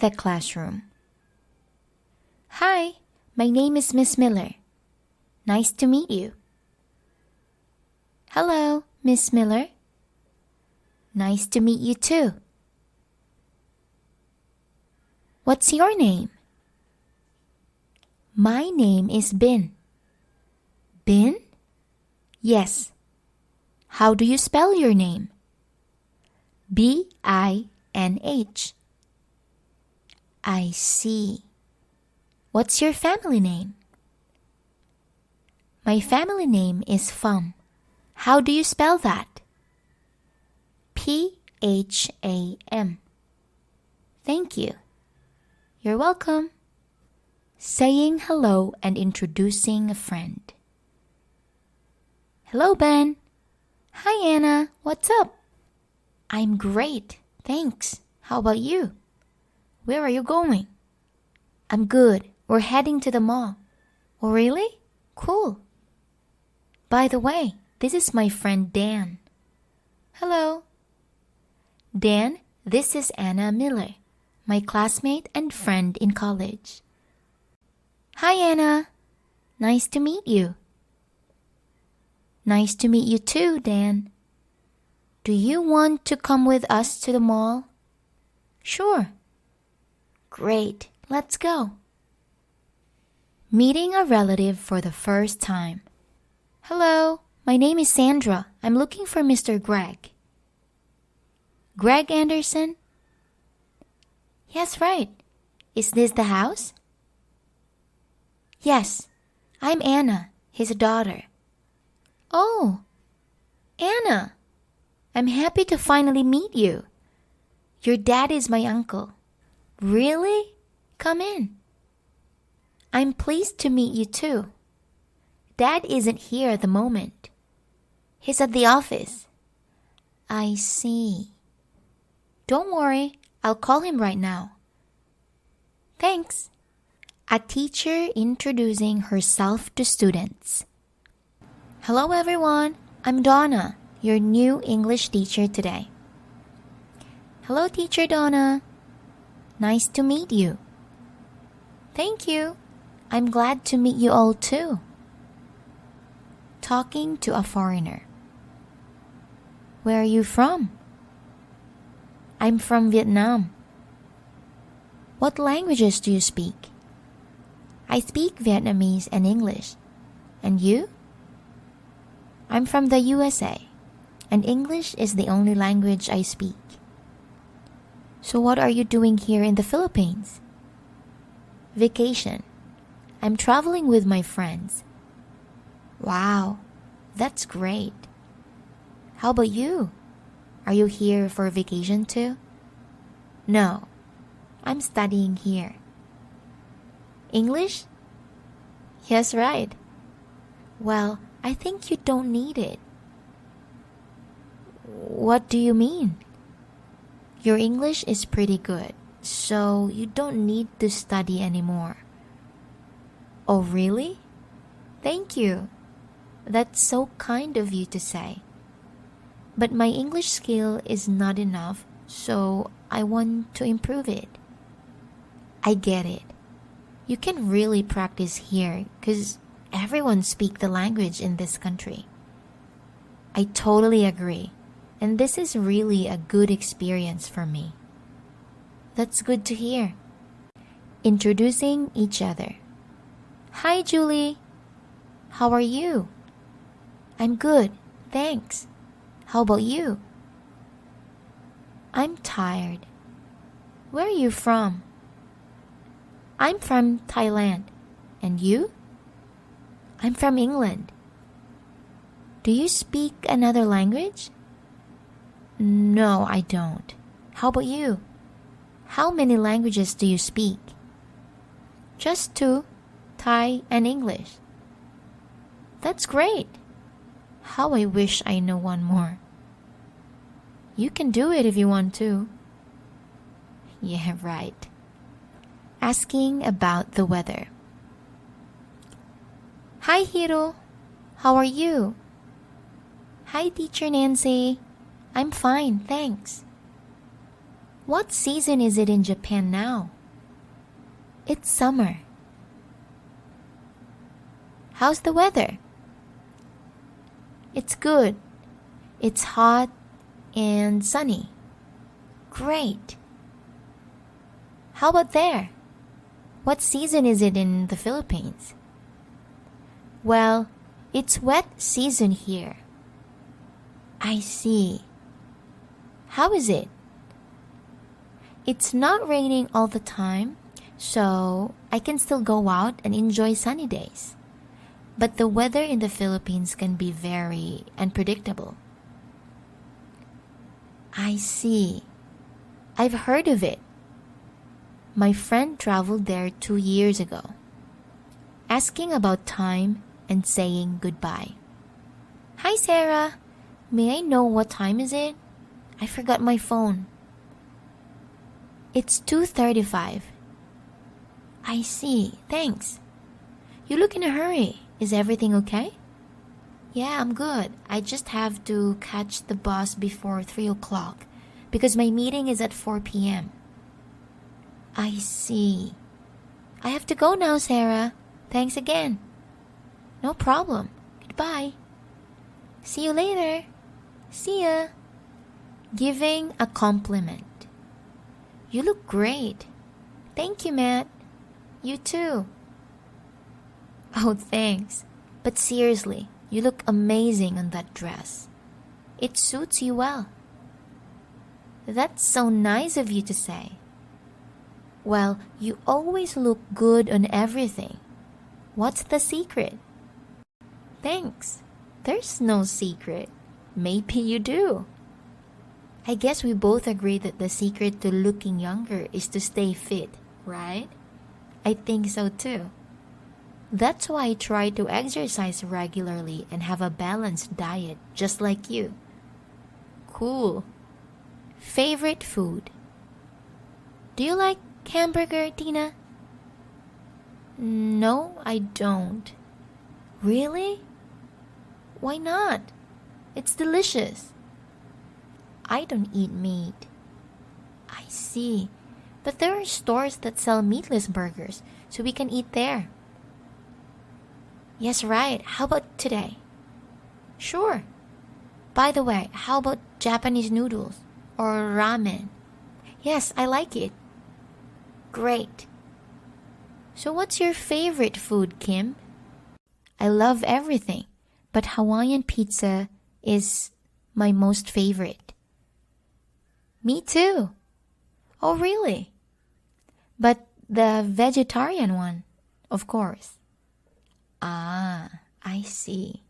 the classroom. Hi, my name is Miss Miller. Nice to meet you. Hello, Miss Miller. Nice to meet you too. What's your name? My name is Bin. Bin? Yes. How do you spell your name? B-I-N-H. I see. What's your family name? My family name is Pham. How do you spell that? P-H-A-M. Thank you. You're welcome. Saying hello and introducing a friend. Hello, Ben. Hi, Anna. What's up? I'm great, thanks. How about you? Where are you going? I'm good. We're heading to the mall. Oh, really? Cool. By the way, this is my friend Dan. Hello. Dan, this is Anna Miller, my classmate and friend in college. Hi, Anna. Nice to meet you. Nice to meet you too, Dan. Do you want to come with us to the mall? Sure. Great, let's go. Meeting a relative for the first time. Hello, my name is Sandra. I'm looking for Mr. Greg. Greg Anderson? Yes, right. Is this the house? Yes, I'm Anna, his daughter. Oh, Anna, I'm happy to finally meet you. Your dad is my uncle. Really? Come in. I'm pleased to meet you too. Dad isn't here at the moment. He's at the office. I see. Don't worry, I'll call him right now. Thanks. A teacher introducing herself to students. Hello everyone, I'm Donna, your new English teacher today. Hello, Teacher Donna. Nice to meet you. Thank you. I'm glad to meet you all too. Talking to a foreigner. Where are you from? I'm from Vietnam. What languages do you speak? I speak Vietnamese and English. And you? I'm from the USA, and English is the only language I speak. So what are you doing here in the Philippines? Vacation. I'm traveling with my friends. Wow, that's great. How about you? Are you here for vacation too? No, I'm studying here. English? Yes, right. Well, I think you don't need it. What do you mean? Your English is pretty good, so you don't need to study anymore. Oh, really? Thank you. That's so kind of you to say. But my English skill is not enough, so I want to improve it. I get it. You can really practice here because everyone speaks the language in this country. I totally agree, and this is really a good experience for me. That's good to hear. Introducing each other. Hi, Julie. How are you? I'm good, thanks. How about you? I'm tired. Where are you from? I'm from Thailand. And you? I'm from England. Do you speak another language? No, I don't. How about you? How many languages do you speak? Just two, Thai and English. That's great. How I wish I know one more. You can do it if you want to. Yeah, right. Asking about the weather. Hi, Hiro. How are you? Hi, Teacher Nancy. I'm fine, thanks. What season is it in Japan now? It's summer. How's the weather? It's good. It's hot and sunny. Great. How about there? What season is it in the Philippines? Well, it's wet season here. I see. How is it? It's not raining all the time, so I can still go out and enjoy sunny days. But the weather in the Philippines can be very unpredictable. I see. I've heard of it. My friend traveled there 2 years ago, asking about time and saying goodbye. Hi, Sarah. May I know what time is it? I forgot my phone. It's 2:35. I see. Thanks. You look in a hurry. Is everything okay? Yeah, I'm good. I just have to catch the bus before 3 o'clock because my meeting is at 4 p.m. I see. I have to go now, Sarah. Thanks again. No problem. Goodbye. See you later. See ya. Giving a compliment. You look great. Thank you, Matt. You too. Oh, thanks. But seriously, you look amazing on that dress. It suits you well. That's so nice of you to say. Well, you always look good on everything. What's the secret? Thanks. There's no secret. Maybe you do. I guess we both agree that the secret to looking younger is to stay fit, right? I think so too. That's why I try to exercise regularly and have a balanced diet, just like you. Cool. Favorite food? Do you like hamburger, Tina? No, I don't. Really? Why not? It's delicious. I don't eat meat. I see. But there are stores that sell meatless burgers, so we can eat there. Yes, right. How about today? Sure. By the way, how about Japanese noodles or ramen? Yes, I like it. Great. So what's your favorite food, Kim? I love everything, but Hawaiian pizza is my most favorite. Me too. Oh, really? But the vegetarian one, of course. Ah, I see.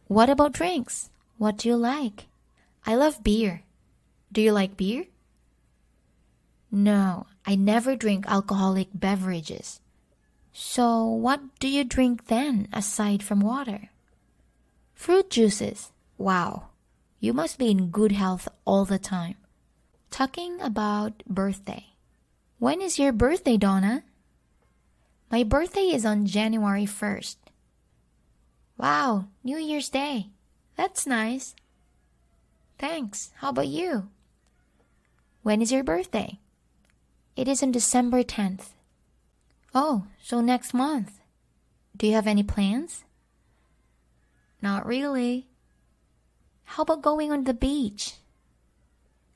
What about drinks? What do you like? I love beer. Do you like beer? No, I never drink alcoholic beverages. So what do you drink then, aside from water? Fruit juices. Wow, you must be in good health all the time. Talking about birthday. When is your birthday, Donna? My birthday is on January 1st. Wow, New Year's Day. That's nice. Thanks. How about you? When is your birthday? It is on December 10th. Oh, so next month. Do you have any plans? Not really. How about going on the beach?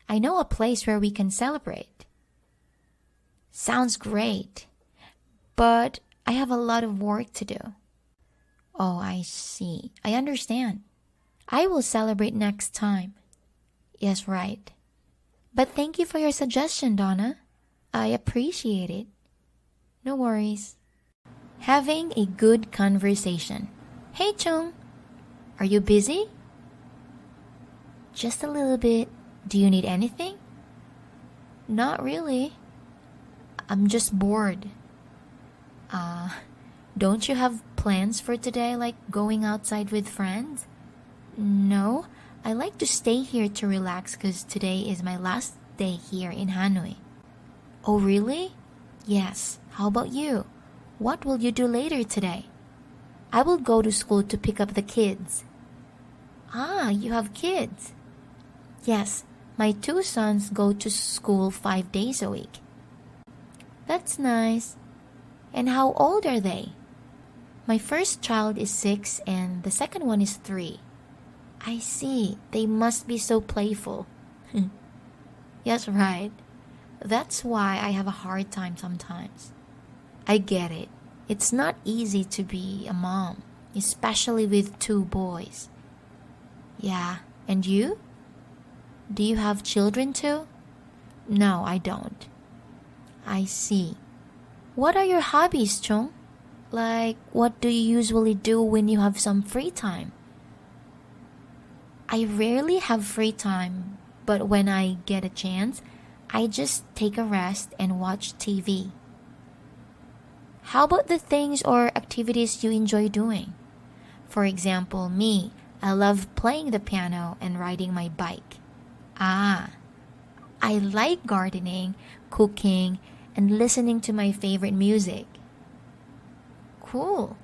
I know a place where we can celebrate. Sounds great. But I have a lot of work to do. Oh, I see. I understand. I will celebrate next time. Yes, right. But thank you for your suggestion, Donna. I appreciate it. No worries. Having a good conversation. Hey, Chung. Are you busy? Just a little bit. Do you need anything? Not really. I'm just bored. Don't you have plans for today, like going outside with friends? No, I like to stay here to relax because today is my last day here in Hanoi. Oh, really? Yes. How about you? What will you do later today? I will go to school to pick up the kids. Ah, you have kids. Yes, My two sons go to school 5 days a week. That's nice. And how old are they? My first child is 6 and the second one is 3. I see. They must be so playful. Yes, right. That's why I have a hard time sometimes. I get it. It's not easy to be a mom, especially with 2 boys. Yeah, and you? Do you have children too? No, I don't. I see. What are your hobbies, Chung? Like, what do you usually do when you have some free time? I rarely have free time, but when I get a chance, I just take a rest and watch TV. How about the things or activities you enjoy doing? For example, me, I love playing the piano and riding my bike. Ah, I like gardening, cooking, and listening to my favorite music. Cool.